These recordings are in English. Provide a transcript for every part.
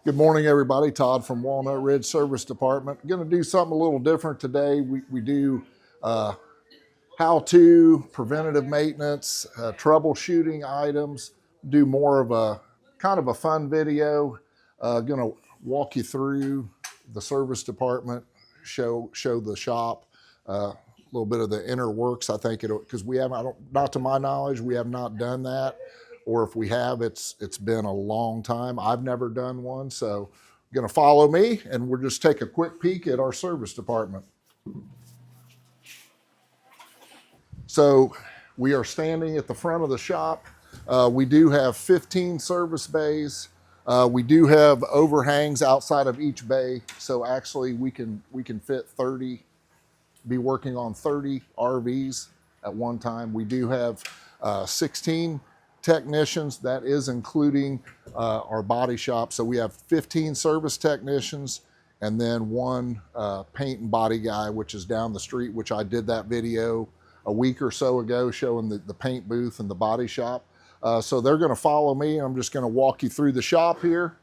Good morning, everybody. Todd from Walnut Ridge Service Department. Going to do something a little different today. We do how-to, preventative maintenance, troubleshooting items, do more of a kind of a fun video. Going to walk you through the service department, show the shop, a little bit of the inner works. I think it'll, because we haven't, not to my knowledge, we have not done that. Or if we have, it's been a long time. I've never done one, so you're gonna follow me and we'll just take a quick peek at our service department. So we are standing at the front of the shop. We do have 15 service bays. We do have overhangs outside of each bay, so actually we can fit 30, be working on 30 RVs at one time. We do have 16 technicians. That is including our body shop. So we have 15 service technicians and then one paint and body guy, which is down the street, which I did that video a week or so ago showing the paint booth and the body shop. So they're going to follow me. I'm just going to walk you through the shop here.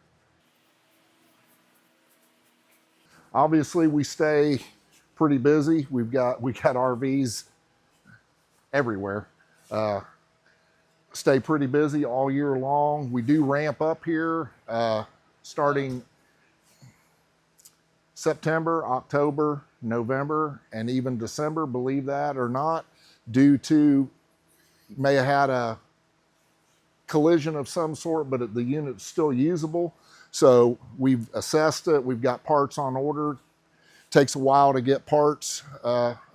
Obviously, we stay pretty busy. We got RVs everywhere. Stay pretty busy all year long. We do ramp up here starting September, October, November, and even December, believe that or not, due to may have had a collision of some sort, but the unit's still usable. So we've assessed it. We've got parts on order. Takes a while to get parts,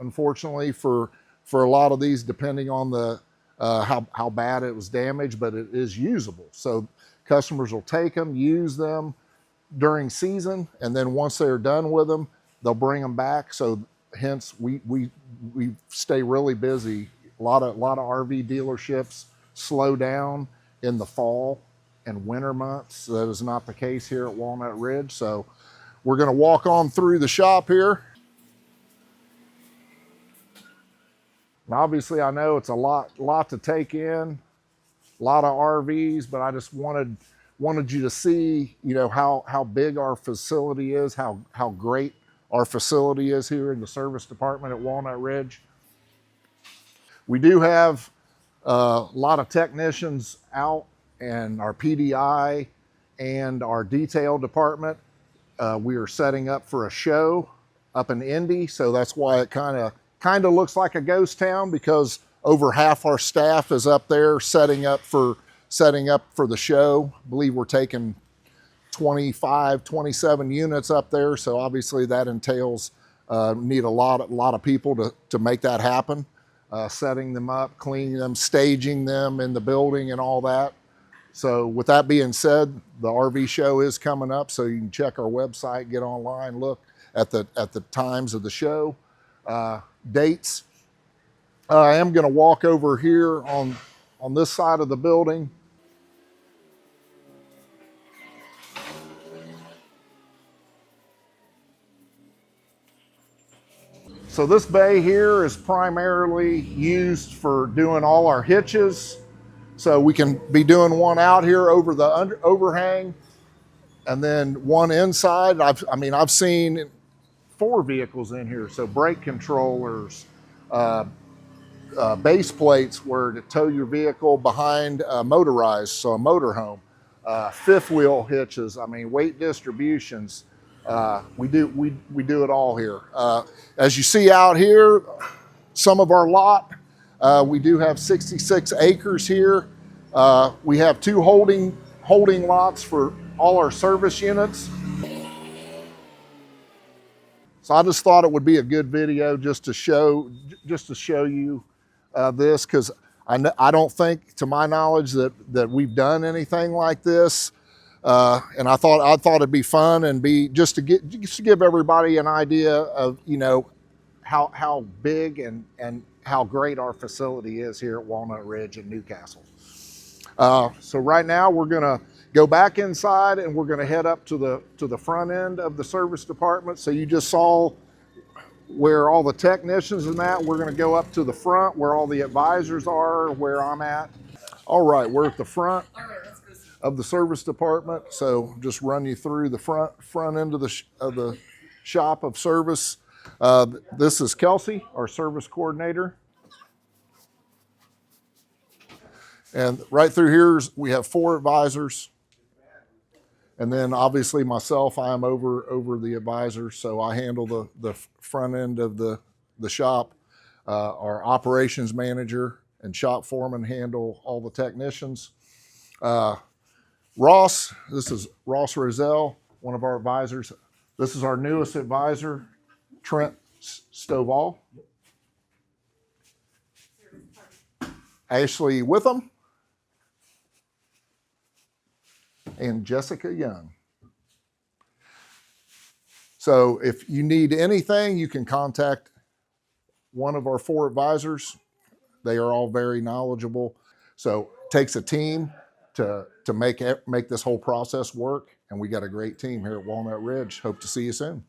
unfortunately, for a lot of these, depending on the how bad it was damaged, but it is usable. So customers will take them, use them during season, and then once they're done with them, they'll bring them back. So hence we stay really busy. A lot of RV dealerships slow down in the fall and winter months. That is not the case here at Walnut Ridge. So we're going to walk on through the shop here. Obviously, I know it's a lot to take in, a lot of RVs, but I just wanted you to see, you know, how big our facility is, how great our facility is here in the service department at Walnut Ridge. We do have a lot of technicians out, and our PDI and our detail department. We are setting up for a show up in Indy, so that's why it kind of looks like a ghost town, because over half our staff is up there setting up for the show. I believe we're taking 27 units up there, so obviously that entails need a lot of people to make that happen. Setting them up, cleaning them, staging them in the building and all that. So with that being said, the RV show is coming up, so you can check our website, get online, look at the times of the show. Dates. I am going to walk over here on this side of the building. So this bay here is primarily used for doing all our hitches. So we can be doing one out here over the overhang, and then one inside. I've seen 4 vehicles in here, so brake controllers, base plates where to tow your vehicle behind motorized, so a motorhome, 5th wheel hitches, weight distributions. We do it all here. As you see out here, some of our lot, we do have 66 acres here. We have 2 holding lots for all our service units. So I just thought it would be a good video just to show you this, because I don't think, to my knowledge, that we've done anything like this. And I thought it'd be fun and be just to give everybody an idea of, you know, how big and how great our facility is here at Walnut Ridge in Newcastle. So right now we're gonna go back inside and we're gonna head up to the front end of the service department. So you just saw where all the technicians and that. We're gonna go up to the front where all the advisors are, where I'm at. All right, we're at the front. of the service department. So just run you through the front end of the shop of service. This is Kelsey, our service coordinator. And right through here, we have 4 advisors. And then obviously myself, I'm over the advisors, so I handle the front end of the shop. Our operations manager and shop foreman handle all the technicians. Ross, this is Ross Rozelle, one of our advisors. This is our newest advisor, Trent Stovall. Ashley Witham. And Jessica Young. So if you need anything, you can contact one of our 4 advisors. They are all very knowledgeable. So it takes a team to make this whole process work. And we got a great team here at Walnut Ridge. Hope to see you soon.